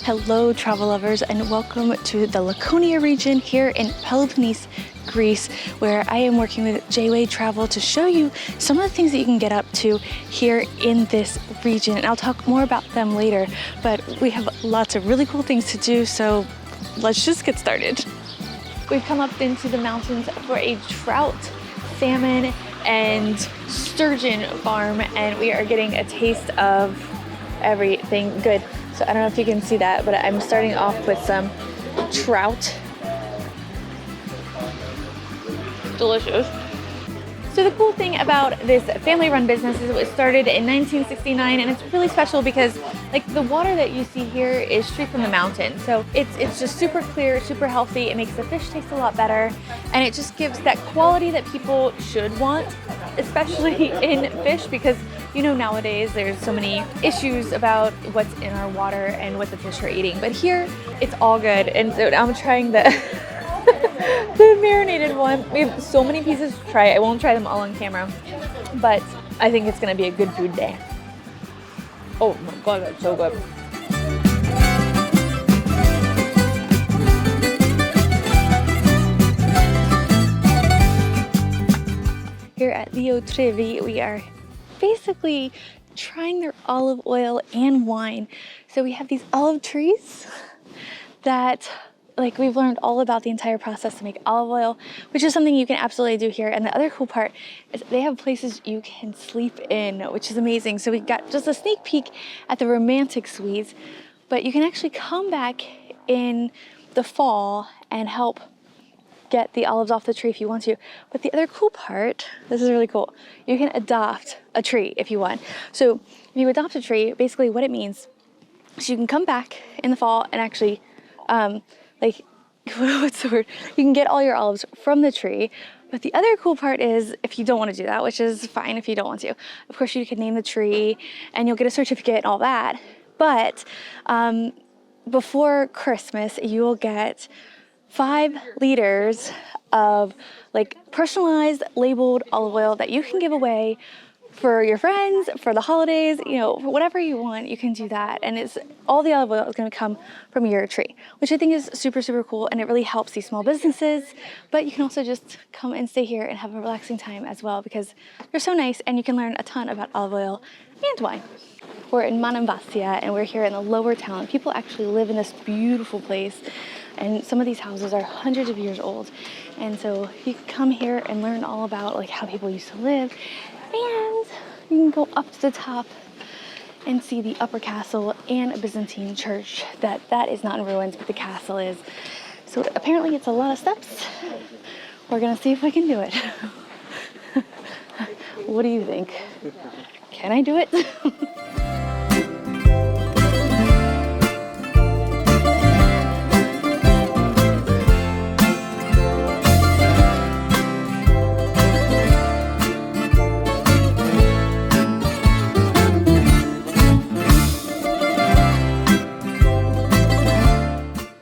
Hello travel lovers, and welcome to the Laconia region here in Peloponnese, Greece, where I am working with JayWay Travel to show you some of the things that you can get up to here in this region. And I'll talk more about them later, but we have lots of really cool things to do, so let's just get started. We've come up into the mountains for a trout, salmon, and sturgeon farm, and we are getting a taste of everything good. So I don't know if you can see that, but I'm starting off with some trout. Delicious. So the cool thing about this family-run business is it was started in 1969, and it's really special because like the water that you see here is straight from the mountain. So it's just super clear, super healthy. It makes the fish taste a lot better, and it just gives that quality that people should want, especially in fish, because you know nowadays there's so many issues about what's in our water and what the fish are eating. But here it's all good, and so I'm trying the the marinated one. We have so many pieces to try. I won't try them all on camera, but I think it's gonna be a good food day. Oh my god, that's so good. Here at Leo Trevi, we are basically trying their olive oil and wine. So we have these olive trees that we've learned all about the entire process to make olive oil, which is something you can absolutely do here. And the other cool part is they have places you can sleep in, which is amazing. So we got just a sneak peek at the romantic suites, but you can actually come back in the fall and help get the olives off the tree if you want to. But the other cool part, this is really cool, you can adopt a tree if you want. So if you adopt a tree, basically what it means is you can come back in the fall and actually what's the word? You can get all your olives from the tree. But the other cool part is if you don't want to do that, which is fine if you don't want to, of course you can name the tree and you'll get a certificate and all that. But before Christmas, you will get 5 liters of personalized labeled olive oil that you can give away for your friends, for the holidays, you know, for whatever you want, you can do that. And it's all the olive oil is going to come from your tree, which I think is super, super cool. And it really helps these small businesses. But you can also just come and stay here and have a relaxing time as well, because they're so nice and you can learn a ton about olive oil and wine. We're in Manabasia and we're here in the lower town. People actually live in this beautiful place. And some of these houses are hundreds of years old. And so you can come here and learn all about how people used to live. And you can go up to the top and see the upper castle and a Byzantine church that is not in ruins, but the castle is. So apparently it's a lot of steps. We're gonna see if I can do it. What do you think? Can I do it?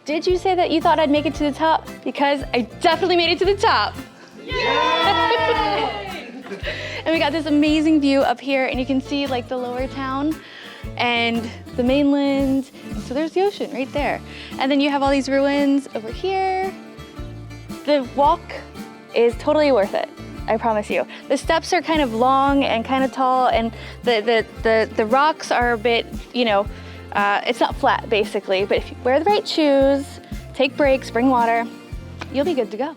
Did you say that you thought I'd make it to the top? Because I definitely made it to the top. Yay! And we got this amazing view up here, and you can see the lower town and the mainland. So there's the ocean right there. And then you have all these ruins over here. The walk is totally worth it, I promise you. The steps are kind of long and kind of tall, and the rocks are a bit, it's not flat basically, but if you wear the right shoes, take breaks, bring water, you'll be good to go.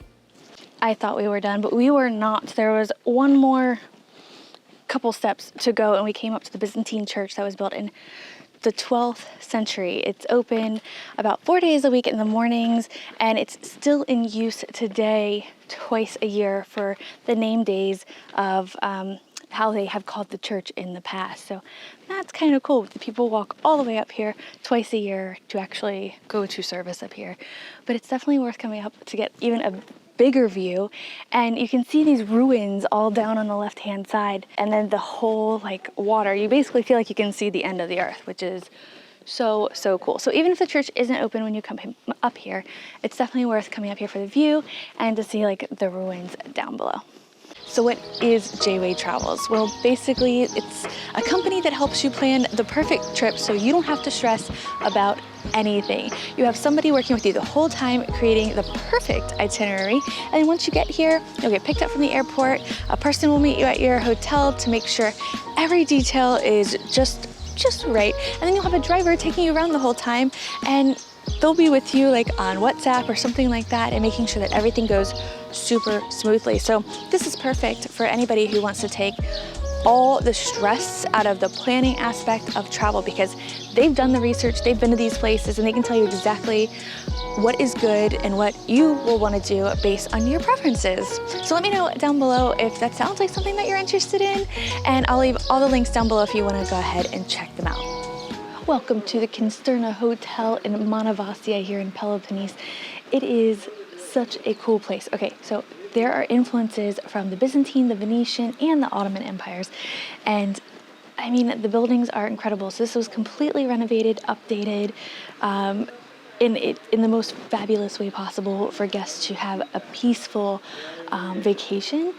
I thought we were done, but we were not. There was one more couple steps to go, and we came up to the Byzantine Church that was built in the 12th century. It's open about 4 days a week in the mornings, and it's still in use today, twice a year for the name days of how they have called the church in the past. So that's kind of cool. The people walk all the way up here twice a year to actually go to service up here. But it's definitely worth coming up to get even a bigger view. And you can see these ruins all down on the left-hand side, and then the whole water. You basically feel like you can see the end of the earth, which is so, so cool. So even if the church isn't open when you come up here, it's definitely worth coming up here for the view and to see the ruins down below. So what is JayWay Travels? Well, basically it's a company that helps you plan the perfect trip so you don't have to stress about anything. You have somebody working with you the whole time creating the perfect itinerary, and then once you get here, you'll get picked up from the airport. A person will meet you at your hotel to make sure every detail is just right, and then you'll have a driver taking you around the whole time, and they'll be with you like on WhatsApp or something like that, and making sure that everything goes super smoothly. So this is perfect for anybody who wants to take all the stress out of the planning aspect of travel, because they've done the research, they've been to these places, and they can tell you exactly what is good and what you will want to do based on your preferences. So let me know down below if that sounds like something that you're interested in, and I'll leave all the links down below if you want to go ahead and check them out. Welcome to the Kinston Hotel in Manabasia here in Peloponnese. It is such a cool place. Okay, so there are influences from the Byzantine, the Venetian, and the Ottoman empires. And I mean, the buildings are incredible. So this was completely renovated, updated, in the most fabulous way possible for guests to have a peaceful vacation.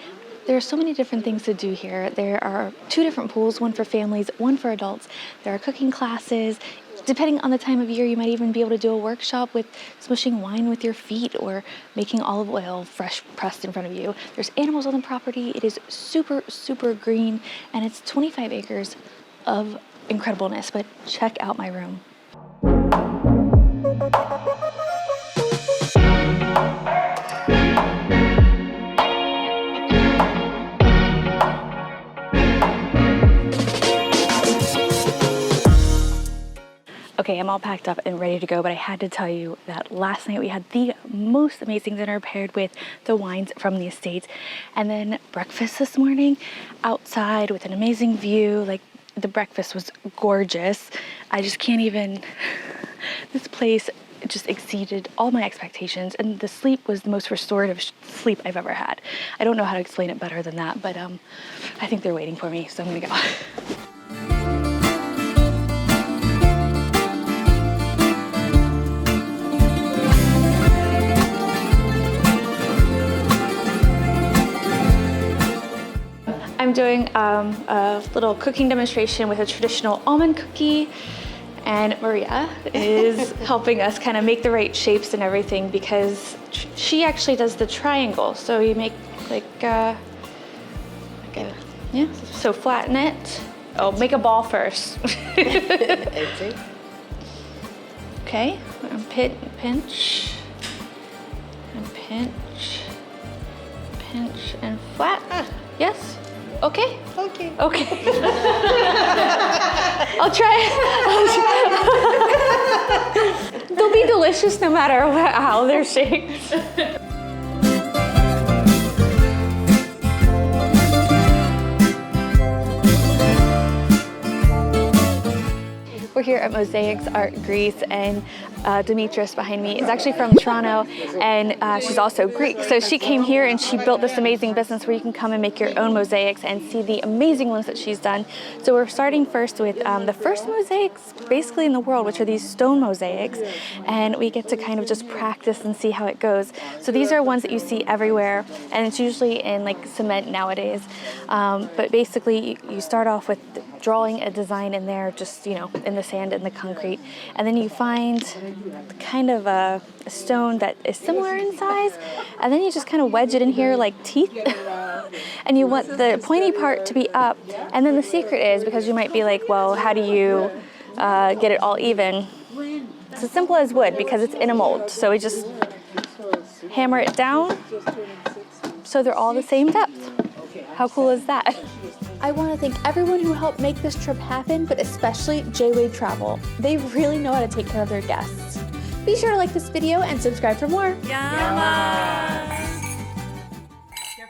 There are so many different things to do here. There are 2 different pools, one for families, one for adults. There are cooking classes. Depending on the time of year, you might even be able to do a workshop with swishing wine with your feet or making olive oil fresh pressed in front of you. There's animals on the property. It is super, super green, and it's 25 acres of incredibleness. But check out my room. Okay, I'm all packed up and ready to go, but I had to tell you that last night we had the most amazing dinner paired with the wines from the estates, and then breakfast this morning outside with an amazing view. Like, the breakfast was gorgeous. I just can't even, this place just exceeded all my expectations, and the sleep was the most restorative sleep I've ever had. I don't know how to explain it better than that, but I think they're waiting for me, so I'm gonna go. I'm doing a little cooking demonstration with a traditional almond cookie, and Maria is helping us kind of make the right shapes and everything, because she actually does the triangle. So you make so flatten it. Oh, make a ball first. Okay, pinch, and pinch, pinch, and flat. Yes? Okay? Okay. Okay. I'll try. They'll be delicious no matter how they're shaped. We're here at Mosaics Art Greece, and Demetris behind me is actually from Toronto, and she's also Greek. So she came here and she built this amazing business where you can come and make your own mosaics and see the amazing ones that she's done. So we're starting first with the first mosaics basically in the world, which are these stone mosaics, and we get to kind of just practice and see how it goes. So these are ones that you see everywhere, and it's usually in like cement nowadays. But basically you start off with drawing a design in there, just, you know, in the sand and the concrete, and then you find kind of a stone that is similar in size, and then you just kind of wedge it in here like teeth. And you want the pointy part to be up, and then the secret is, because you might be like, well, how do you get it all even? It's as simple as wood, because it's in a mold. So we just hammer it down so they're all the same depth. How cool is that? I want to thank everyone who helped make this trip happen, but especially JayWay Travel. They really know how to take care of their guests. Be sure to like this video and subscribe for more. Yama!